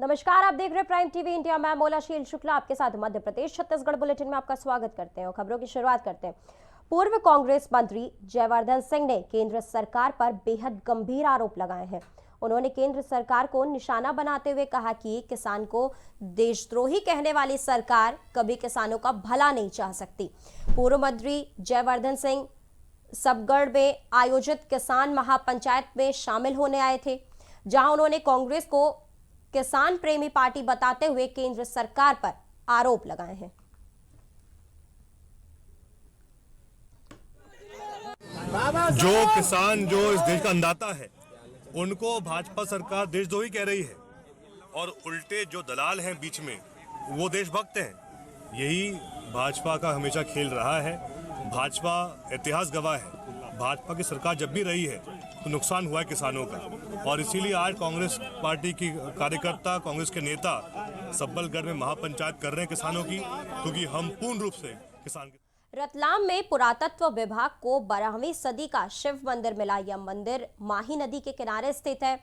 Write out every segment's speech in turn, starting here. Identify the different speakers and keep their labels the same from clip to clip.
Speaker 1: नमस्कार, आप देख रहे हैं प्राइम टीवी इंडिया। मैं मोलाशील शुक्ला आपके साथ मध्य प्रदेश छत्तीसगढ़ बुलेटिन में आपका स्वागत करते हैं और खबरों की शुरुआत करते हैं। पूर्व कांग्रेस मंत्री जयवर्धन सिंह ने केंद्र सरकार पर बेहद गंभीर आरोप लगाए हैं। उन्होंने केंद्र सरकार को निशाना बनाते हुए कहा कि किसान को देशद्रोही कहने वाली सरकार कभी किसानों का भला नहीं चाह सकती। पूर्व मंत्री जयवर्धन सिंह सबगढ़ में आयोजित किसान महापंचायत में शामिल होने आए थे, जहां उन्होंने कांग्रेस को किसान प्रेमी पार्टी बताते हुए केंद्र सरकार पर आरोप लगाए हैं।
Speaker 2: जो किसान जो इस देश का अन्नदाता है, उनको भाजपा सरकार देशद्रोही कह रही है और उल्टे जो दलाल हैं बीच में वो देशभक्त हैं। यही भाजपा का हमेशा खेल रहा है। भाजपा इतिहास गवाह है। भाजपा की सरकार जब भी रही है तो नुकसान हुआ है किसानों का, और इसीलिए आज कांग्रेस पार्टी की कार्यकर्ता, कांग्रेस के नेता सबलगढ़ में महापंचायत कर रहे हैं किसानों की, क्योंकि हम पूर्ण रूप से किसान।
Speaker 1: रतलाम में पुरातत्व विभाग को 12वीं सदी का शिव मंदिर मिला। यह मंदिर माही नदी के किनारे स्थित है।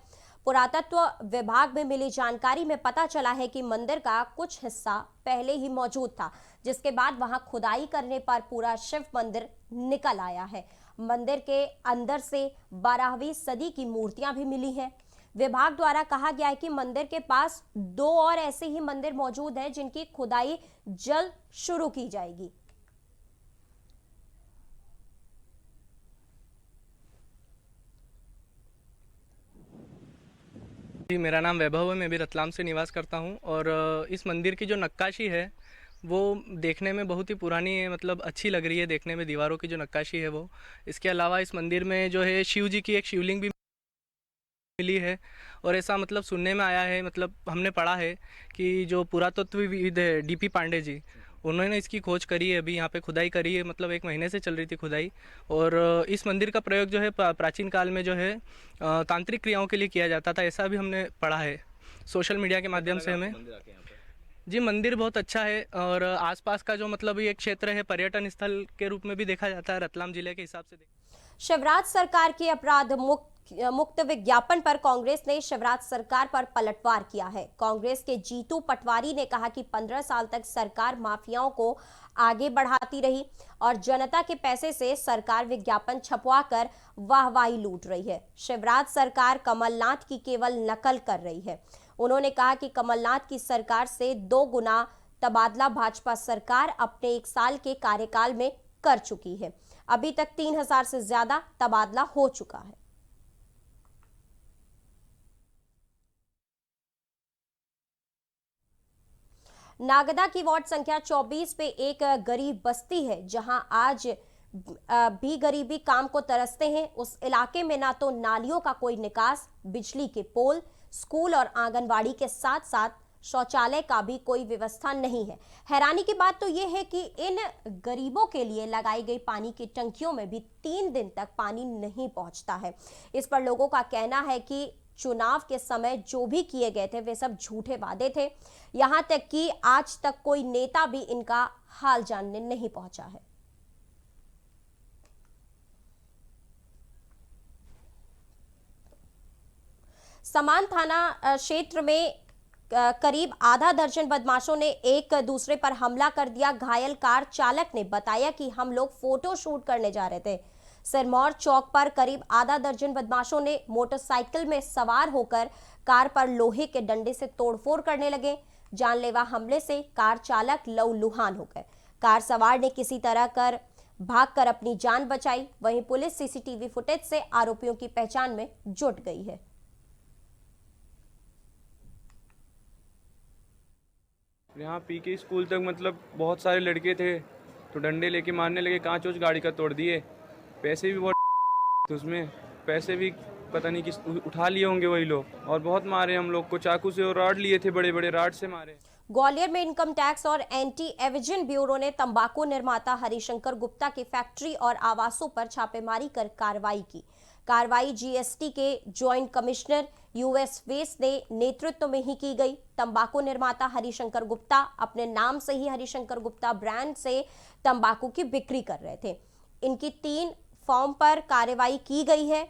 Speaker 1: पुरातत्व विभाग में मिली जानकारी में पता चला है कि मंदिर का कुछ हिस्सा पहले ही मौजूद था, जिसके बाद वहां खुदाई करने पर पूरा शिव मंदिर निकल आया है। मंदिर के अंदर से 12वीं सदी की मूर्तियां भी मिली हैं। विभाग द्वारा कहा गया है कि मंदिर के पास 2 और ऐसे ही मंदिर मौजूद हैं, जिनकी खुदाई जल्द शुरू की जाएगी।
Speaker 3: जी, मेरा नाम वैभव है। मैं भी रतलाम से निवास करता हूं और इस मंदिर की जो नक्काशी है वो देखने में बहुत ही पुरानी है, मतलब अच्छी लग रही है देखने में। दीवारों की जो नक्काशी है वो, इसके अलावा इस मंदिर में जो है शिव जी की एक शिवलिंग भी मिली है। और ऐसा मतलब सुनने में आया है, मतलब हमने पढ़ा है कि जो पुरातत्वविद है डीपी पांडे जी, उन्होंने इसकी खोज करी है, अभी यहाँ पे खुदाई करी है। मतलब 1 महीने से चल रही थी खुदाई। और इस मंदिर का प्रयोग जो है प्राचीन काल में जो है तांत्रिक क्रियाओं के लिए किया जाता था, ऐसा भी हमने पढ़ा है सोशल मीडिया के माध्यम से हमें। जी, मंदिर बहुत अच्छा है और आसपास का जो मतलब ये क्षेत्र है पर्यटन स्थल के रूप में भी देखा जाता है रतलाम जिले के हिसाब से।
Speaker 1: शिवराज सरकार के अपराध मुक्त विज्ञापन पर कांग्रेस ने शिवराज सरकार पर पलटवार किया है। कांग्रेस के जीतू पटवारी ने कहा कि 15 साल तक सरकार माफियाओं को आगे बढ़ाती रही और जनता के पैसे से सरकार विज्ञापन छपवाकर वाहवाही लूट रही है। शिवराज सरकार कमलनाथ की केवल नकल कर रही है। उन्होंने कहा कि कमलनाथ की सरकार से 2 गुना तबादला भाजपा सरकार अपने 1 साल के कार्यकाल में कर चुकी है। अभी तक 3000 से ज्यादा तबादला हो चुका है। नागदा की वार्ड संख्या 24 पे एक गरीब बस्ती है, जहां आज भी गरीबी काम को तरसते हैं। उस इलाके में ना तो नालियों का कोई निकास, बिजली के पोल, स्कूल और आंगनवाड़ी के साथ साथ शौचालय का भी कोई व्यवस्था नहीं है। हैरानी की बात तो यह है कि इन गरीबों के लिए लगाई गई पानी की टंकियों में भी 3 दिन तक पानी नहीं पहुंचता है। इस पर लोगों का कहना है कि चुनाव के समय जो भी किए गए थे वे सब झूठे वादे थे। यहां तक कि आज तक कोई नेता भी इनका हाल जानने नहीं पहुंचा है। समान थाना क्षेत्र में करीब आधा दर्जन बदमाशों ने एक दूसरे पर हमला कर दिया। घायल कार चालक ने बताया कि हम लोग फोटो शूट करने जा रहे थे। सिरमौर चौक पर करीब आधा दर्जन बदमाशों ने मोटरसाइकिल में सवार होकर कार पर लोहे के डंडे से तोड़फोड़ करने लगे। जानलेवा हमले से कार चालक लहूलुहान हो गए। कार सवार ने किसी तरह कर भागकर अपनी जान बचाई। वहीं पुलिस सीसीटीवी फुटेज से आरोपियों की पहचान में जुट गई है।
Speaker 4: यहाँ पी के स्कूल तक मतलब बहुत सारे लड़के थे तो डंडे लेके मारने लगे, कांच उच गाड़ी का तोड़ दिए। पैसे भी बहुत तो उसमें पैसे भी पता नहीं किस उठा लिए होंगे वही लोग, और बहुत मारे हम लोग को चाकू से, और राड लिए थे, बड़े बड़े राड से मारे।
Speaker 1: ग्वालियर में इनकम टैक्स और एंटी एविजन ब्यूरो ने तंबाकू निर्माता हरिशंकर गुप्ता की फैक्ट्री और आवासों पर छापेमारी कर कार्रवाई की। कार्रवाई जीएसटी के ज्वाइंट कमिश्नर यूएस वेस ने नेतृत्व में ही की गई। तंबाकू निर्माता हरिशंकर गुप्ता अपने नाम से ही हरिशंकर गुप्ता ब्रांड से तंबाकू की बिक्री कर रहे थे। इनकी 3 फॉर्म पर कार्रवाई की गई है।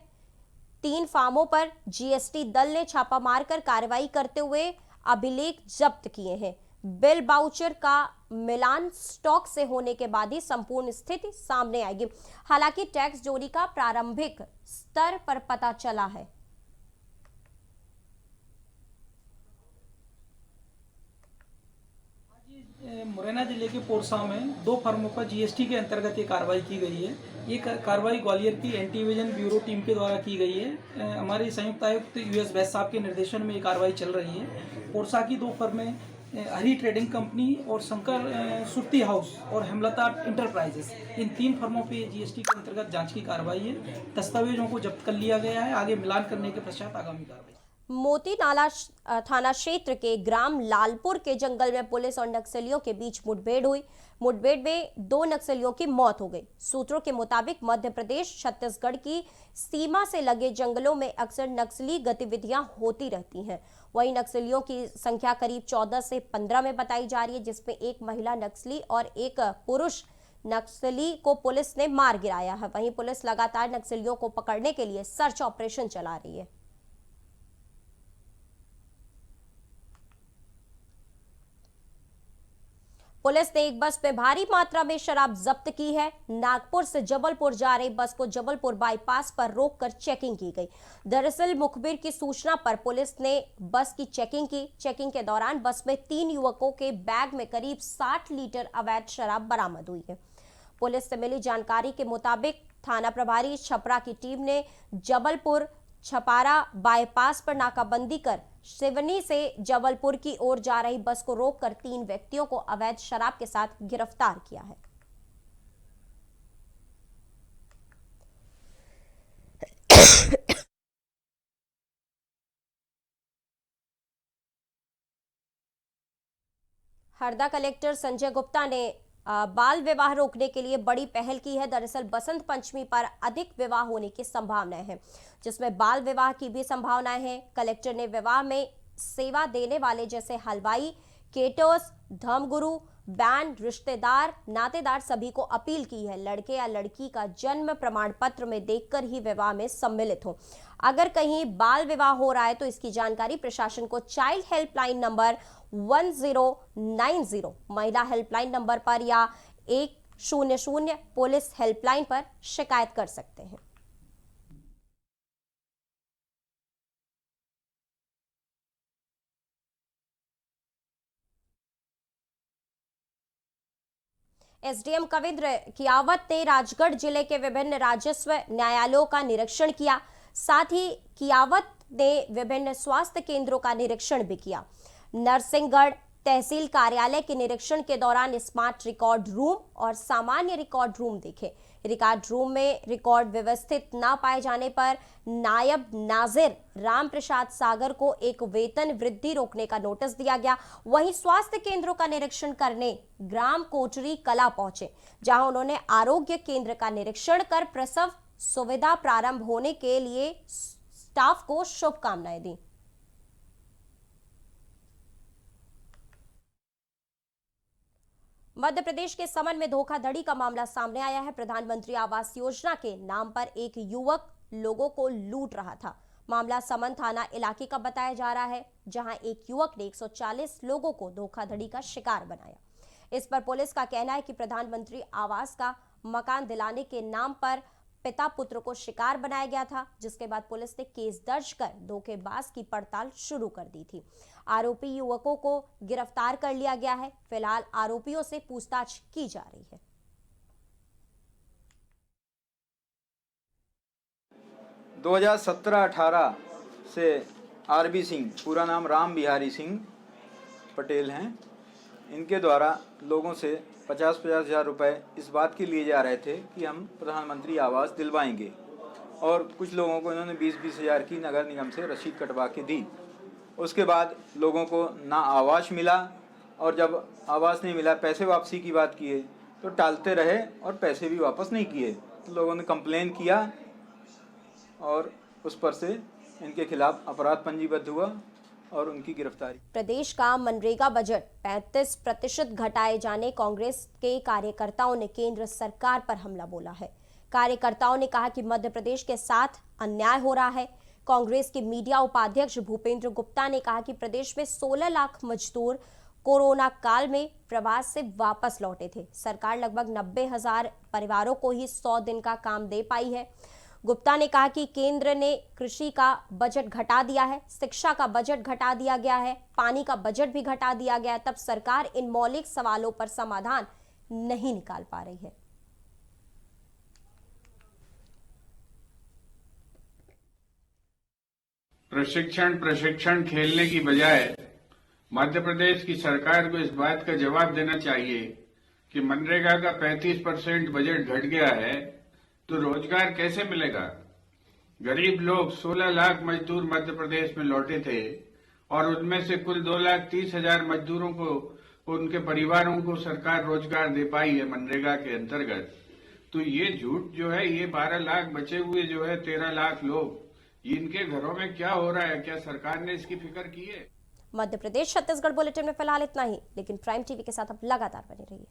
Speaker 1: 3 फार्मों पर जीएसटी दल ने छापा मारकर कार्रवाई करते हुए अभिलेख जब्त किए हैं। बिल बाउचर का मिलान स्टॉक से होने के बाद ही संपूर्ण स्थिति सामने आएगी। हालांकि टैक्स चोरी का प्रारंभिक स्तर पर पता चला है।
Speaker 5: मुरैना जिले के पोरसा में 2 फर्मों पर जीएसटी के अंतर्गत ये कार्रवाई की गई है। ये कार्रवाई ग्वालियर की एंटी इवेजन ब्यूरो टीम के द्वारा की गई है। हमारे संयुक्त आयुक्त यूएस वैस साहब के निर्देशन में ये कार्रवाई चल रही है। पोरसा की 2 फर्में हरी ट्रेडिंग कंपनी और शंकर सुरती हाउस और हेमलता इंटरप्राइजेस, इन 3 फर्मों पे जीएसटी के अंतर्गत जांच की कार्रवाई है। दस्तावेजों को जब्त कर लिया गया है। आगे मिलान करने के पश्चात आगामी कार्रवाई।
Speaker 1: मोती नाला थाना क्षेत्र के ग्राम लालपुर के जंगल में पुलिस और नक्सलियों के बीच मुठभेड़ हुई। मुठभेड़ में 2 नक्सलियों की मौत हो गई। सूत्रों के मुताबिक मध्य प्रदेश छत्तीसगढ़ की सीमा से लगे जंगलों में अक्सर नक्सली गतिविधियां होती रहती हैं। वहीं नक्सलियों की संख्या करीब 14 से 15 में बताई जा रही है, जिसमें एक महिला नक्सली और एक पुरुष नक्सली को पुलिस ने मार गिराया है। वहीं पुलिस लगातार नक्सलियों को पकड़ने के लिए सर्च ऑपरेशन चला रही है। पुलिस ने एक बस में भारी मात्रा में शराब जब्त की है। नागपुर से जबलपुर जा रही बस को जबलपुर बाईपास पर रोककर चेकिंग की गई। दरअसल मुखबिर की सूचना पर पुलिस ने बस की चेकिंग की। चेकिंग के दौरान बस में 3 युवकों के बैग में करीब 60 लीटर अवैध शराब बरामद हुई है। पुलिस से मिली जानकारी के मुताबिक थाना प्रभारी छपरा की टीम ने जबलपुर छपारा बाईपास पर नाकाबंदी कर सिवनी से जबलपुर की ओर जा रही बस को रोककर 3 व्यक्तियों को अवैध शराब के साथ गिरफ्तार किया है। हरदा कलेक्टर संजय गुप्ता ने बाल विवाह रोकने के लिए बड़ी पहल की है। दरअसल बसंत पंचमी पर अधिक विवाह होने की संभावनाएं हैं, जिसमें बाल विवाह की भी संभावनाएं हैं। कलेक्टर ने विवाह में सेवा देने वाले जैसे हलवाई, केटर्स, धर्मगुरु, बैंड, रिश्तेदार, नातेदार सभी को अपील की है लड़के या लड़की का जन्म प्रमाण पत्र में देखकर ही विवाह में सम्मिलित हो। अगर कहीं बाल विवाह हो रहा है तो इसकी जानकारी प्रशासन को चाइल्ड हेल्पलाइन नंबर 1090, महिला हेल्पलाइन नंबर पर या 100 पुलिस हेल्पलाइन पर शिकायत कर सकते हैं। एसडीएम कविंद्र कियावत ने राजगढ़ जिले के विभिन्न राजस्व न्यायालयों का निरीक्षण किया। साथ ही कियावत ने विभिन्न स्वास्थ्य केंद्रों का निरीक्षण भी किया। नरसिंहगढ़ तहसील कार्यालय के निरीक्षण के दौरान स्मार्ट रिकॉर्ड रूम और सामान्य रिकॉर्ड रूम देखे। रिकॉर्ड रूम में रिकॉर्ड व्यवस्थित न पाए जाने पर नायब नाजिर राम प्रसाद सागर को एक वेतन वृद्धि रोकने का नोटिस दिया गया। वहीं स्वास्थ्य केंद्रों का निरीक्षण करने ग्राम कोटरी कला पहुंचे, जहां उन्होंने आरोग्य केंद्र का निरीक्षण कर प्रसव सुविधा प्रारंभ होने के लिए स्टाफ को शुभकामनाएं दी। मध्य प्रदेश के समन में धोखाधड़ी का मामला सामने आया है। प्रधानमंत्री आवास योजना के नाम पर एक युवक लोगों को लूट रहा था। मामला समन थाना इलाके का बताया जा रहा है, जहां एक युवक ने 140 लोगों को धोखाधड़ी का शिकार बनाया। इस पर पुलिस का कहना है कि प्रधानमंत्री आवास का मकान दिलाने के नाम पर पिता पुत्र को शिकार बनाया गया था, जिसके बाद पुलिस ने केस दर्ज कर धोखेबाज की पड़ताल शुरू कर दी थी। आरोपी युवकों को गिरफ्तार कर लिया गया है। फिलहाल आरोपियों से पूछताछ की जा रही है।
Speaker 6: – 2017-18 से आरबी सिंह, पूरा नाम राम बिहारी सिंह पटेल हैं, इनके द्वारा लोगों से 50-50 हज़ार रुपये इस बात के लिए जा रहे थे कि हम प्रधानमंत्री आवास दिलवाएंगे, और कुछ लोगों को इन्होंने 20-20 हज़ार की नगर निगम से रसीद कटवा के दी। उसके बाद लोगों को ना आवास मिला, और जब आवास नहीं मिला, पैसे वापसी की बात किए तो टालते रहे और पैसे भी वापस नहीं किए। तो लोगों ने कंप्लेन किया और उस पर से इनके खिलाफ अपराध पंजीबद्ध हुआ और उनकी गिरफ्तारी।
Speaker 1: प्रदेश का मनरेगा बजट 35% घटाए जाने कांग्रेस के कार्यकर्ताओं ने केंद्र सरकार पर हमला बोला है। कार्यकर्ताओं ने कहा कि मध्य प्रदेश के साथ अन्याय हो रहा है। कांग्रेस के मीडिया उपाध्यक्ष भूपेंद्र गुप्ता ने कहा कि प्रदेश में 16 लाख मजदूर कोरोना काल में प्रवास से वापस लौटे थे। सरकार लगभग 90,000 परिवारों को ही 100 दिन का काम दे पाई है। गुप्ता ने कहा कि केंद्र ने कृषि का बजट घटा दिया है, शिक्षा का बजट घटा दिया गया है, पानी का बजट भी घटा दिया गया है, तब सरकार इन मौलिक सवालों पर समाधान नहीं निकाल पा रही है।
Speaker 7: प्रशिक्षण खेलने की बजाय मध्य प्रदेश की सरकार को इस बात का जवाब देना चाहिए कि मनरेगा का 35% बजट घट गया है तो रोजगार कैसे मिलेगा। गरीब लोग 16 लाख मजदूर मध्य प्रदेश में लौटे थे और उनमें से कुल 2,30,000 मजदूरों को उनके परिवारों को सरकार रोजगार दे पाई है मनरेगा के अंतर्गत। तो ये झूठ जो है, ये 12 लाख बचे हुए जो है 13 लाख लोग, इनके घरों में क्या हो रहा है, क्या सरकार ने इसकी फिक्र की है।
Speaker 1: मध्य प्रदेश छत्तीसगढ़ बुलेटिन में फिलहाल इतना ही, लेकिन प्राइम टीवी के साथ आप लगातार बने रहिए।